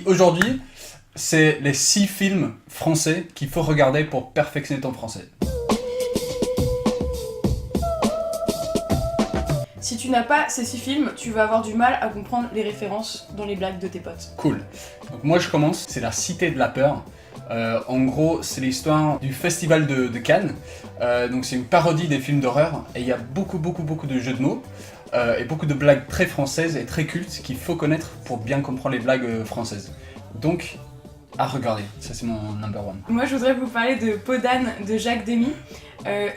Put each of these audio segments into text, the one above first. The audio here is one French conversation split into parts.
Aujourd'hui, c'est les 6 films français qu'il faut regarder pour perfectionner ton français. Si tu n'as pas ces 6 films, tu vas avoir du mal à comprendre les références dans les blagues de tes potes. Cool. Donc moi je commence, c'est La Cité de la Peur. En gros, c'est l'histoire du festival de Cannes. Donc c'est une parodie des films d'horreur et il y a beaucoup de jeux de mots et beaucoup de blagues très françaises et très cultes qu'il faut connaître pour bien comprendre les blagues françaises. Donc, à regarder, ça c'est mon number one. Moi je voudrais vous parler de Peau d'âne de Jacques Demy.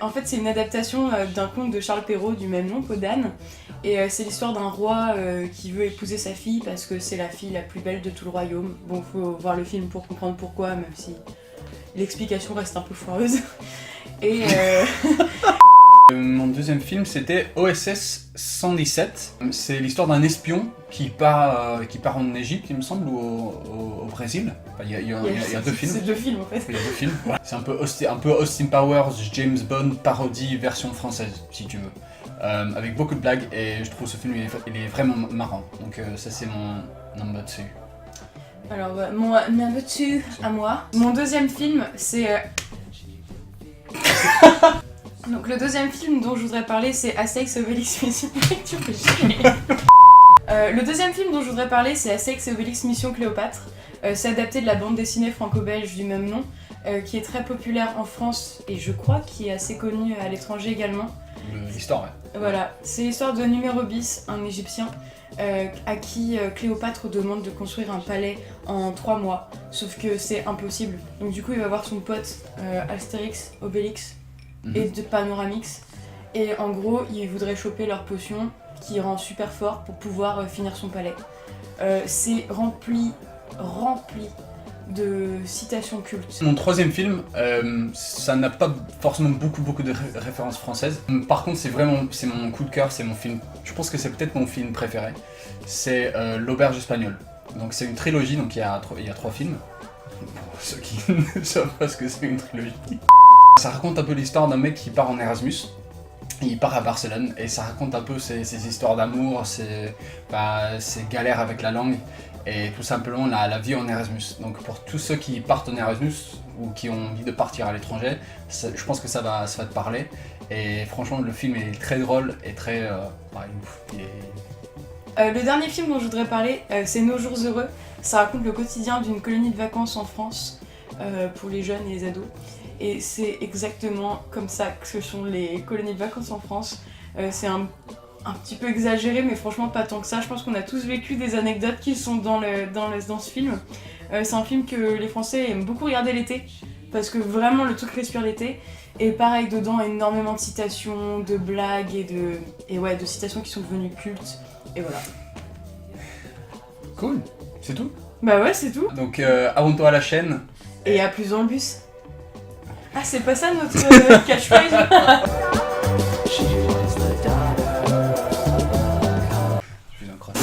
En fait c'est une adaptation d'un conte de Charles Perrault du même nom, Peau d'âne. Et c'est l'histoire d'un roi qui veut épouser sa fille parce que c'est la fille la plus belle de tout le royaume. Bon, faut voir le film pour comprendre pourquoi, même si l'explication reste un peu foireuse. Et mon deuxième film c'était OSS 117. C'est l'histoire d'un espion qui part en Égypte, il me semble, ou au Brésil. Enfin, il y a 2 films. C'est 2 films en fait. Il y a 2 films. Ouais. C'est un peu Austin Powers, James Bond, parodie version française, si tu veux. Avec beaucoup de blagues et je trouve ce film il est vraiment marrant. Donc ça c'est mon number 2. Alors mon number 2 à moi. Mon deuxième film c'est... Donc le deuxième film dont je voudrais parler c'est Astérix et Obélix Mission... Le deuxième film dont je voudrais parler c'est Astérix et Obélix Mission Cléopâtre. C'est adapté de la bande dessinée franco-belge du même nom, qui est très populaire en France et je crois qui est assez connue à l'étranger également. L'histoire, ouais. Voilà, c'est l'histoire de Numérobis, un Égyptien, à qui Cléopâtre demande de construire un palais en 3 mois, sauf que c'est impossible. Donc du coup il va voir son pote Astérix, Obélix et de Panoramix, et en gros il voudrait choper leur potion qui rend super fort pour pouvoir finir son palais. C'est rempli de citations cultes. Mon troisième film, ça n'a pas forcément beaucoup de références françaises. Par contre, c'est mon coup de cœur, c'est mon film. Je pense que c'est peut-être mon film préféré. C'est L'Auberge espagnole. Donc c'est une trilogie, donc il y a 3 films. Pour ceux qui ne savent pas ce que c'est une trilogie. Ça raconte un peu l'histoire d'un mec qui part en Erasmus. Il part à Barcelone et ça raconte un peu ses histoires d'amour, ses galères avec la langue et tout simplement la vie en Erasmus. Donc pour tous ceux qui partent en Erasmus ou qui ont envie de partir à l'étranger, je pense que ça va te parler. Et franchement le film est très drôle et très... Le dernier film dont je voudrais parler c'est Nos jours heureux. Ça raconte le quotidien d'une colonie de vacances en France pour les jeunes et les ados. Et c'est exactement comme ça que sont les colonies de vacances en France. C'est un petit peu exagéré, mais franchement pas tant que ça. Je pense qu'on a tous vécu des anecdotes qui sont dans ce film. C'est un film que les Français aiment beaucoup regarder l'été, parce que vraiment le truc respire l'été. Et pareil, dedans, énormément de citations, de blagues et de citations qui sont devenues cultes. Et voilà. Cool, c'est tout? Bah ouais, c'est tout. Donc abonne-toi à la chaîne. Et à plus dans le bus. Ah, c'est pas ça notre catchphrase? Je suis un cross.